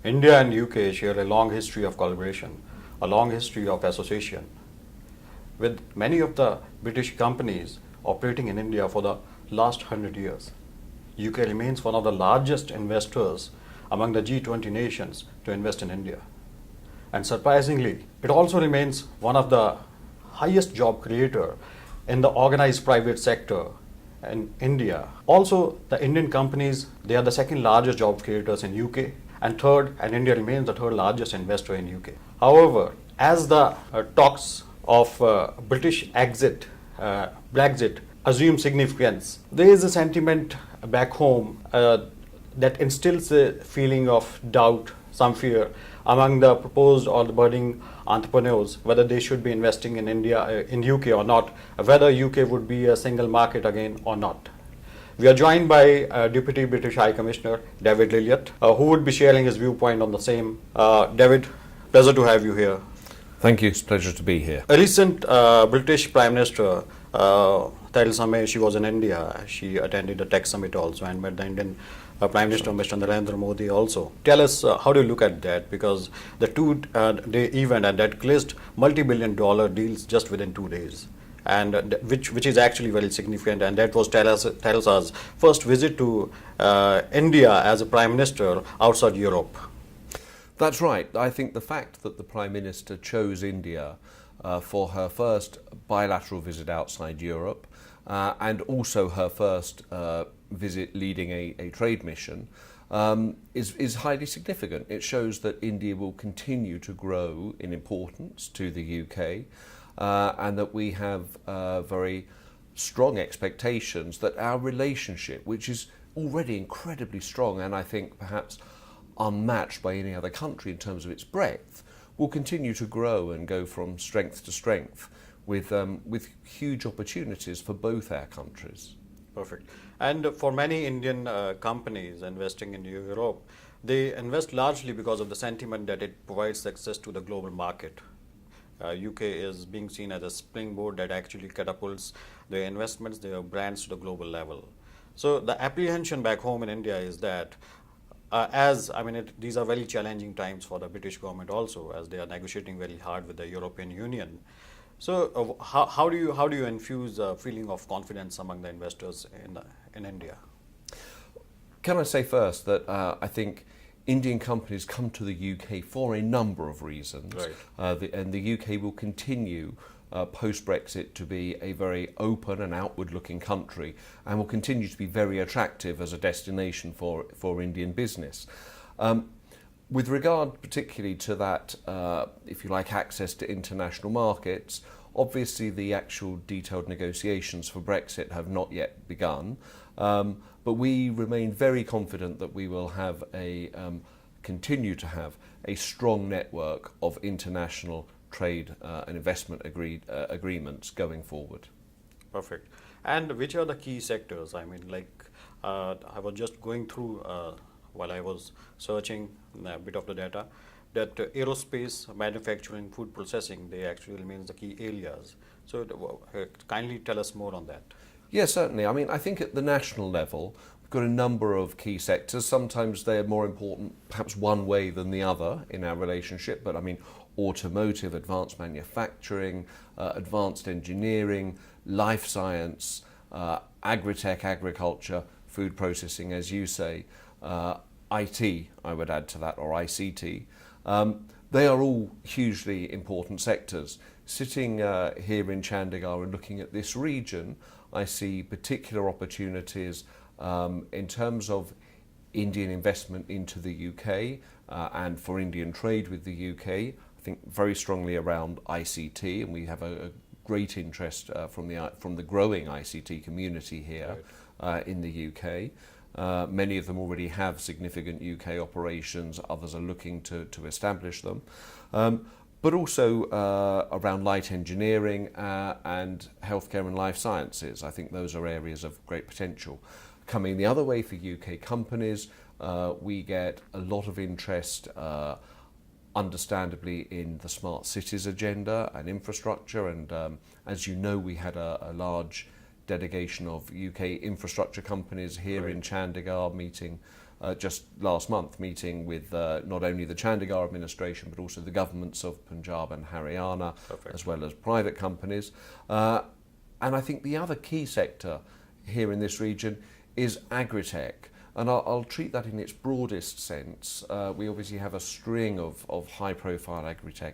India and UK share a long history of collaboration, a long history of association, with many of the British companies operating in India for the last 100 years. UK remains one of the largest investors among the G20 nations to invest in India. And surprisingly, it also remains one of the highest job creator in the organized private sector in India. Also, the Indian companies, they are the second largest job creators in UK, and third, and India remains the third largest investor in UK. However, as the talks of British exit, BREXIT, assume significance, there is a sentiment back home that instills a feeling of doubt, some fear among the proposed or the budding entrepreneurs, whether they should be investing in India, in UK or not, whether UK would be a single market again or not. We are joined by Deputy British High Commissioner David Lilliot, who would be sharing his viewpoint on the same. David, pleasure to have you here. Thank you, it's a pleasure to be here. A recent British Prime Minister, Theresa May, she was in India. She attended the tech summit also and met the Indian Prime Minister, Mr. Narendra Modi also. Tell us, how do you look at that? Because the two-day event and that closed multi-billion-dollar deals just within 2 days, and which is actually very significant. And that was Theresa's first visit to India as a Prime Minister outside Europe. That's right. I think the fact that the Prime Minister chose India for her first bilateral visit outside Europe and also her first visit leading a trade mission is highly significant. It shows that India will continue to grow in importance to the UK and that we have very strong expectations that our relationship, which is already incredibly strong and I think perhaps unmatched by any other country in terms of its breadth, will continue to grow and go from strength to strength with huge opportunities for both our countries. Perfect. And for many Indian companies investing in Europe, they invest largely because of the sentiment that it provides access to the global market. UK is being seen as a springboard that actually catapults their investments, their brands to the global level. So the apprehension back home in India is that these are very challenging times for the British government also, as they are negotiating very hard with the European Union. So how do you infuse a feeling of confidence among the investors in India? Can I say first that I think Indian companies come to the UK for a number of reasons, right. And the UK will continue post-Brexit to be a very open and outward-looking country and will continue to be very attractive as a destination for Indian business. With regard particularly to that, if you like, access to international markets, obviously the actual detailed negotiations for Brexit have not yet begun, but we remain very confident that we will have continue to have a strong network of international trade and investment agreements going forward. Perfect. And which are the key sectors? I mean, I was just going through while I was searching a bit of the data, that aerospace, manufacturing, food processing, they actually remain the key areas. So kindly tell us more on that. Yes, certainly. I mean, I think at the national level, we've got a number of key sectors. Sometimes they're more important, perhaps one way than the other in our relationship, but I mean, automotive, advanced manufacturing, advanced engineering, life science, agri-tech, agriculture, food processing, as you say, IT, I would add to that, or ICT. They are all hugely important sectors. Sitting here in Chandigarh and looking at this region, I see particular opportunities in terms of Indian investment into the UK and for Indian trade with the UK. I think very strongly around ICT, and we have a great interest from the growing ICT community here in the UK. Many of them already have significant UK operations, others are looking to establish them. But also around light engineering and healthcare and life sciences. I think those are areas of great potential. Coming the other way for UK companies, we get a lot of interest, understandably, in the smart cities agenda and infrastructure. And as you know, we had a large delegation of UK infrastructure companies here in Chandigarh meeting just last month, meeting with not only the Chandigarh administration but also the governments of Punjab and Haryana, Perfect. as well as private companies. And I think the other key sector here in this region is agritech. And I'll treat that in its broadest sense. We obviously have a string of high-profile agritech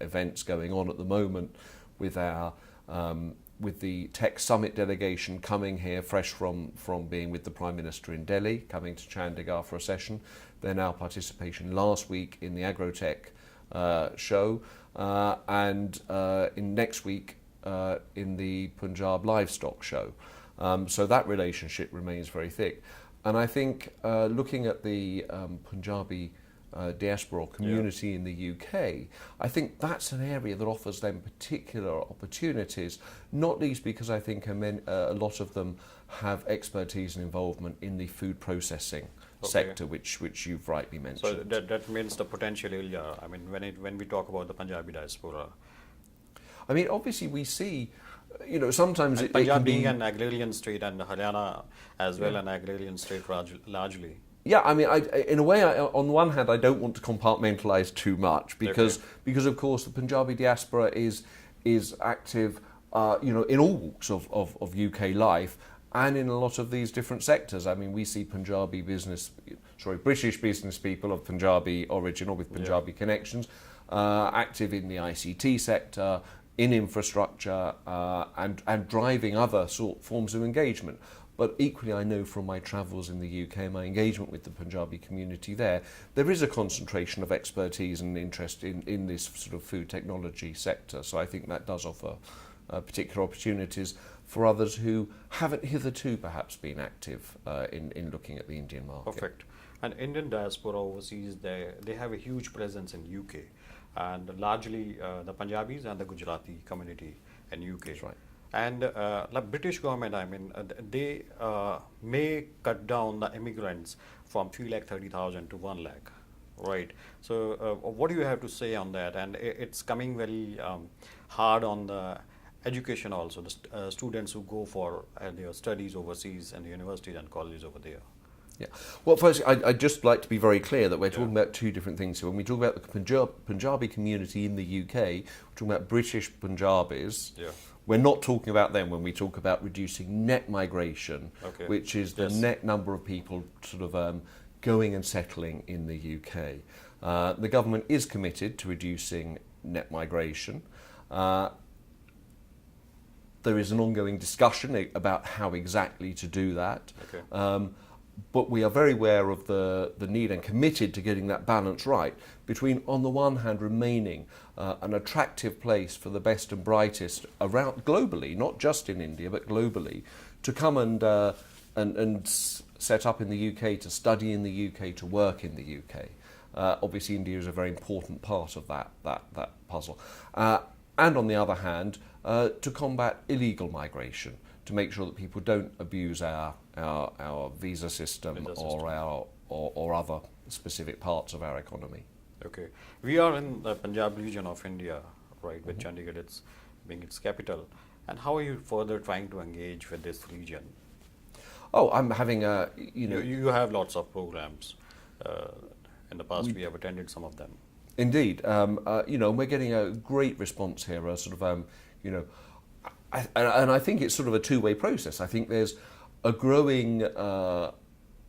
events going on at the moment with our with the Tech Summit delegation coming here fresh from being with the Prime Minister in Delhi, coming to Chandigarh for a session. Then our participation last week in the Agrotech show, and in next week in the Punjab Livestock Show. So that relationship remains very thick. And I think looking at the Punjabi diaspora community in the UK, I think that's an area that offers them particular opportunities, not least because I think a lot of them have expertise and involvement in the food processing sector, which you've rightly mentioned. So that means the potential area. I mean, when we talk about the Punjabi diaspora, I mean, obviously we see, you know, sometimes it Punjab can being be an agrarian state and Haryana as well an agrarian state largely. Yeah, I mean, in a way, on the one hand, I don't want to compartmentalise too much because of course the Punjabi diaspora is active, you know, in all walks of UK life and in a lot of these different sectors. I mean, we see British business people of Punjabi origin or with Punjabi connections active in the ICT sector, in infrastructure, and driving other forms of engagement. But equally, I know from my travels in the UK, my engagement with the Punjabi community there is a concentration of expertise and interest in this sort of food technology sector. So I think that does offer particular opportunities for others who haven't hitherto perhaps been active in looking at the Indian market. Perfect. And Indian diaspora overseas, they have a huge presence in UK, and largely the Punjabis and the Gujarati community in UK. That's right. And the British government, I mean, they may cut down the immigrants from 330,000 to 1 lakh, right? So what do you have to say on that? And it's coming very hard on the education also, the students who go for their studies overseas and the universities and colleges over there. Yeah. Well, first, I'd just like to be very clear that we're talking about two different things here. When we talk about the Punjabi community in the UK, we're talking about British Punjabis. Yeah. We're not talking about them when we talk about reducing net migration, which is the net number of people sort of going and settling in the UK. The government is committed to reducing net migration. There is an ongoing discussion about how exactly to do that. But we are very aware of the need and committed to getting that balance right between, on the one hand, remaining an attractive place for the best and brightest around globally, not just in India, but globally, to come and set up in the UK, to study in the UK, to work in the UK. Obviously, India is a very important part of that puzzle. And on the other hand, to combat illegal migration, to make sure that people don't abuse our visa system or other specific parts of our economy. Okay. We are in the Punjab region of India, right, with Chandigarh being its capital. And how are you further trying to engage with this region? Oh, I'm having a, You have lots of programs. In the past, we have attended some of them. Indeed. We're getting a great response here, and I think it's sort of a two-way process. I think there's a growing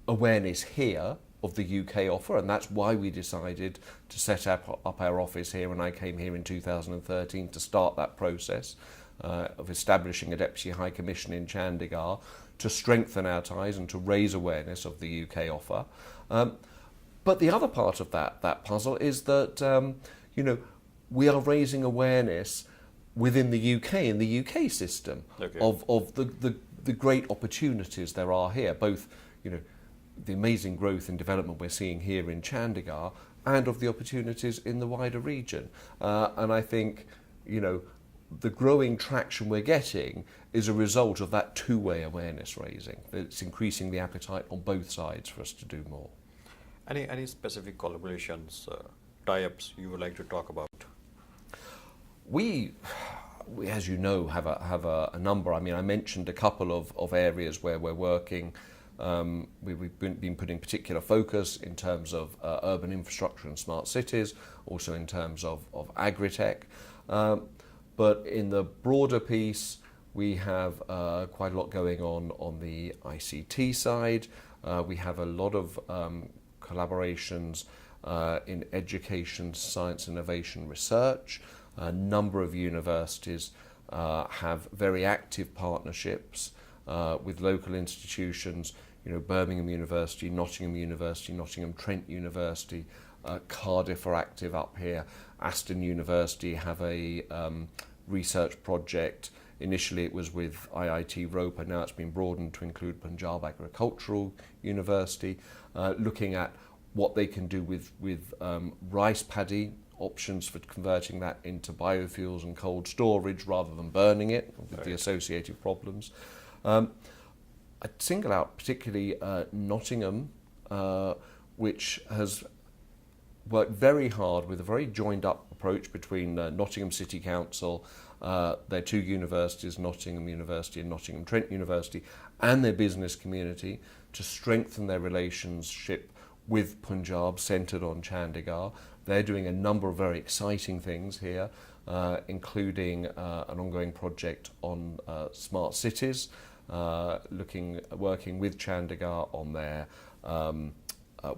awareness here of the UK offer, and that's why we decided to set up our office here, and I came here in 2013 to start that process of establishing a Deputy High Commission in Chandigarh to strengthen our ties and to raise awareness of the UK offer. But the other part of that puzzle is that we are raising awareness within the UK, in the UK system, of the great opportunities there are here, both the amazing growth and development we're seeing here in Chandigarh, and of the opportunities in the wider region. And I think the growing traction we're getting is a result of that two-way awareness raising. It's increasing the appetite on both sides for us to do more. Any specific collaborations, tie-ups you would like to talk about? We, as you know, have a number. I mean, I mentioned a couple of areas where we're working We've been putting particular focus in terms of urban infrastructure and smart cities, also in terms of agri-tech. But in the broader piece, we have quite a lot going on the ICT side. We have a lot of collaborations in education, science, innovation, research. A number of universities have very active partnerships with local institutions. You know, Birmingham University, Nottingham Trent University, Cardiff are active up here. Aston University have a research project. Initially it was with IIT Roper, now it's been broadened to include Punjab Agricultural University, looking at what they can do with rice paddy, options for converting that into biofuels and cold storage rather than burning it, with the associated problems. I'd single out particularly Nottingham, which has worked very hard with a very joined up approach between Nottingham City Council, their two universities, Nottingham University and Nottingham Trent University, and their business community to strengthen their relationship with Punjab, centred on Chandigarh. They're doing a number of very exciting things here, including an ongoing project on smart cities, working with Chandigarh on their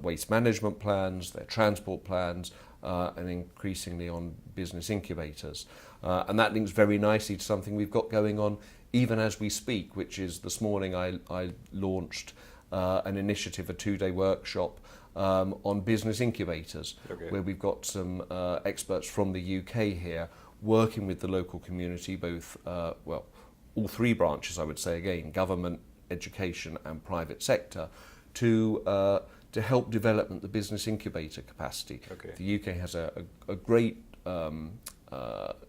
waste management plans, their transport plans, and increasingly on business incubators. And that links very nicely to something we've got going on even as we speak, which is this morning I launched an initiative, a 2-day workshop on business incubators, where we've got some experts from the UK here working with the local community, both, all three branches, I would say, again, government, education and private sector, to help development the business incubator capacity. The UK has a great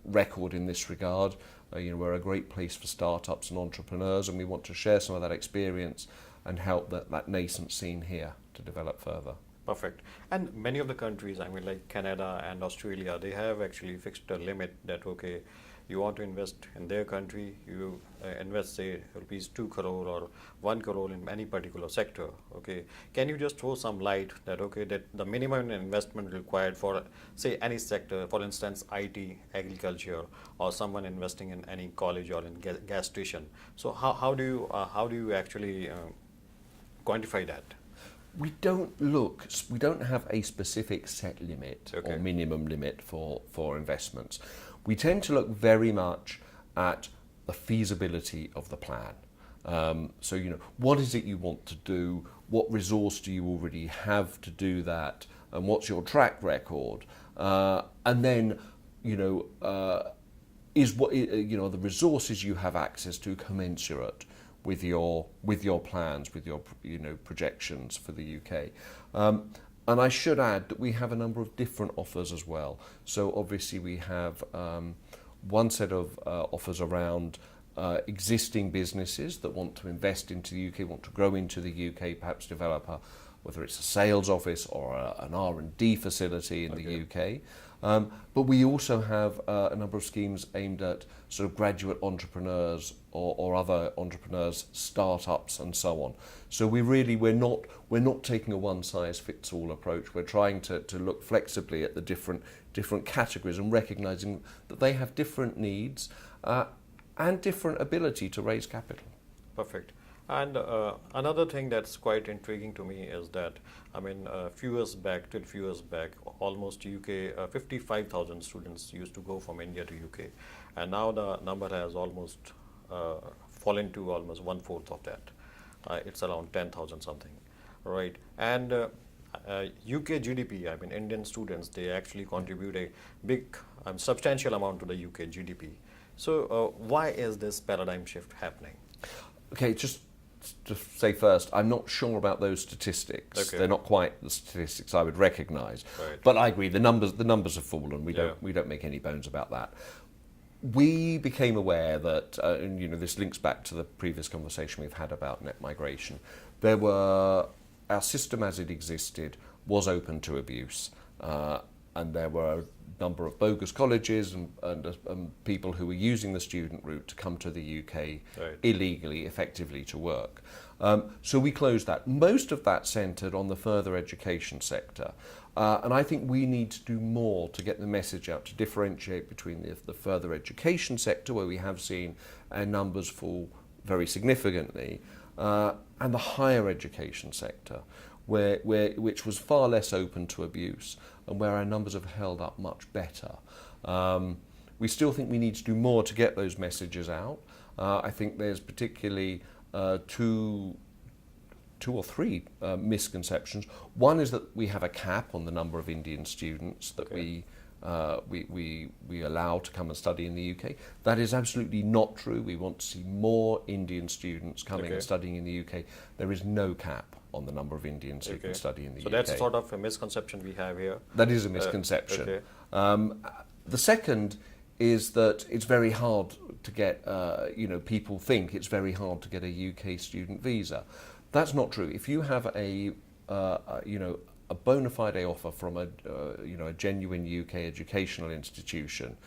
record in this regard. We're a great place for startups and entrepreneurs, and we want to share some of that experience and help that nascent scene here to develop further. Perfect. And many of the countries, I mean, like Canada and Australia, they have actually fixed a limit that, okay, you want to invest in their country, you invest, say, rupees 2 crore or 1 crore in any particular sector. Okay, can you just throw some light that, okay, that the minimum investment required for, say, any sector, for instance, IT, agriculture, or someone investing in any college or in gas station. So how do you actually quantify that? We don't have a specific set limit or minimum limit for investments. We tend to look very much at the feasibility of the plan. So, what is it you want to do? What resource do you already have to do that? And what's your track record? And then, is what the resources you have access to commensurate with your plans, with your projections for the UK. And I should add that we have a number of different offers as well. So obviously we have one set of offers around existing businesses that want to invest into the UK, want to grow into the UK, perhaps develop whether it's a sales office or an R&D facility in the UK. But we also have a number of schemes aimed at sort of graduate entrepreneurs or other entrepreneurs, startups and so on. So we're not taking a one-size-fits-all approach. We're trying to look flexibly at the different categories and recognizing that they have different needs and different ability to raise capital. Perfect. And another thing that's quite intriguing to me is that, I mean, till a few years back, almost UK, 55,000 students used to go from India to UK. And now the number has almost fallen to almost 1/4 of that. It's around 10,000 something, right? And UK GDP, I mean, Indian students, they actually contribute a big, substantial amount to the UK GDP. So why is this paradigm shift happening? Okay, just to say first, I'm not sure about those statistics. They're not quite the statistics I would recognise. But I agree, the numbers have fallen. We don't make any bones about that. We became aware that, and this links back to the previous conversation we've had about net migration. Our system as it existed was open to abuse, and there were number of bogus colleges and people who were using the student route to come to the UK Right. illegally, effectively to work. So we closed that. Most of that centred on the further education sector. And I think we need to do more to get the message out, to differentiate between the further education sector, where we have seen our numbers fall very significantly, and the higher education sector, which was far less open to abuse and where our numbers have held up much better. We still think we need to do more to get those messages out. I think there's particularly two or three misconceptions. One is that we have a cap on the number of Indian students that we allow to come and study in the UK. That is absolutely not true. We want to see more Indian students coming and studying in the UK. There is no cap on the number of Indians who can study in the UK. So that's sort of a misconception we have here. That is a misconception. The second is that it's very hard to get, people think it's very hard to get a UK student visa. That's not true. If you have a bona fide offer from a genuine UK educational institution,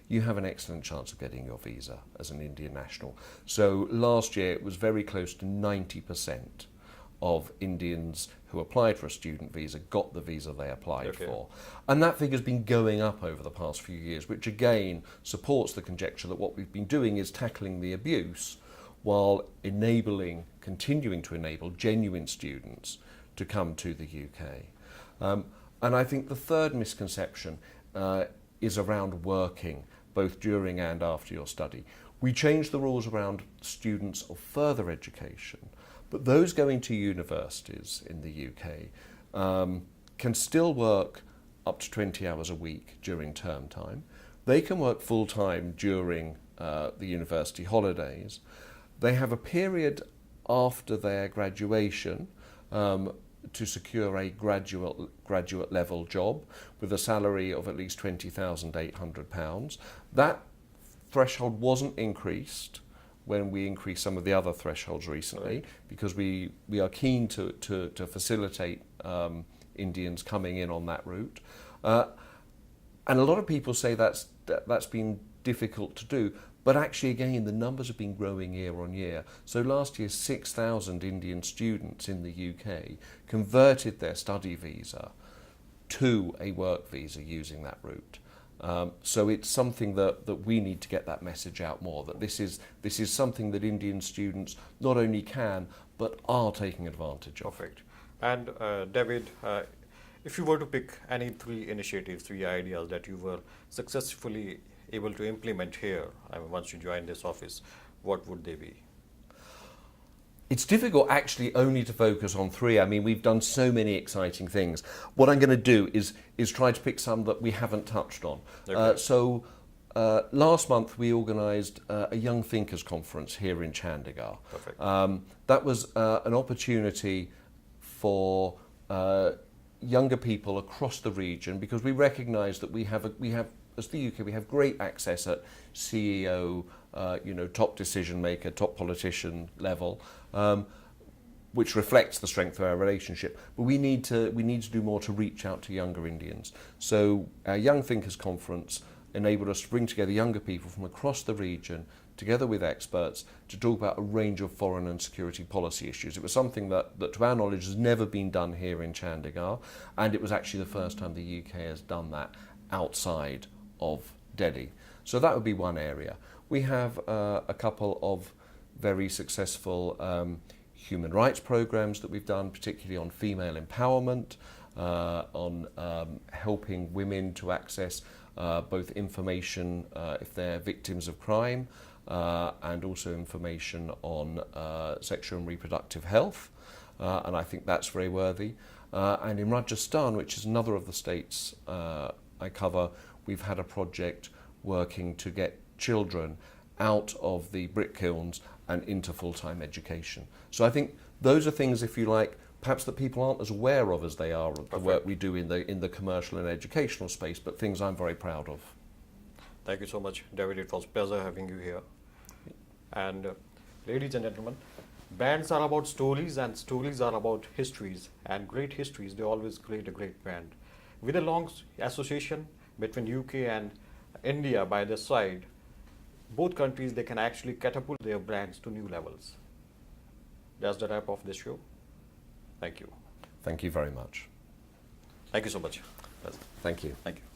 you have an excellent chance of getting your visa as an Indian national. So last year it was very close to 90% of Indians who applied for a student visa got the visa they applied for. And that figure's been going up over the past few years, which again supports the conjecture that what we've been doing is tackling the abuse while continuing to enable genuine students to come to the UK. And I think the third misconception is around working, both during and after your study. We changed the rules around students of further education, but those going to universities in the UK can still work up to 20 hours a week during term time. They can work full-time during the university holidays. They have a period after their graduation to secure a graduate level job with a salary of at least £20,800. That threshold wasn't increased when we increased some of the other thresholds recently, because we are keen to facilitate Indians coming in on that route. And a lot of people say that's been difficult to do. But actually, again, the numbers have been growing year on year. So last year, 6,000 Indian students in the UK converted their study visa to a work visa using that route. So it's something that we need to get that message out more, that this is something that Indian students not only can, but are taking advantage of. Perfect. And David, if you were to pick any three initiatives, three ideas that you were successfully able to implement here, once you join this office, what would they be? It's difficult actually only to focus on three. I mean, we've done so many exciting things. What I'm going to do is try to pick some that we haven't touched on. Last month we organised a Young Thinkers Conference here in Chandigarh. Perfect. That was an opportunity for younger people across the region, because we recognise that we have as the UK, we have great access at CEO, top decision maker, top politician level, which reflects the strength of our relationship. But we need to do more to reach out to younger Indians. So our Young Thinkers Conference enabled us to bring together younger people from across the region, together with experts, to talk about a range of foreign and security policy issues. It was something that to our knowledge has never been done here in Chandigarh, and it was actually the first time the UK has done that outside of Delhi. So that would be one area. We have a couple of very successful human rights programs that we've done, particularly on female empowerment, on helping women to access both information if they're victims of crime, and also information on sexual and reproductive health, and I think that's very worthy. And in Rajasthan, which is another of the states I cover, we've had a project working to get children out of the brick kilns and into full-time education. So I think those are things, if you like, perhaps that people aren't as aware of as they are of the work we do in the commercial and educational space, but things I'm very proud of. Thank you so much, David. It was a pleasure having you here. And ladies and gentlemen, bands are about stories, and stories are about histories, and great histories, they always create a great band. With a long association between UK and India by this side, both countries, they can actually catapult their brands to new levels. That's the wrap of this show. Thank you. Thank you very much. Thank you so much. Thank you. Thank you.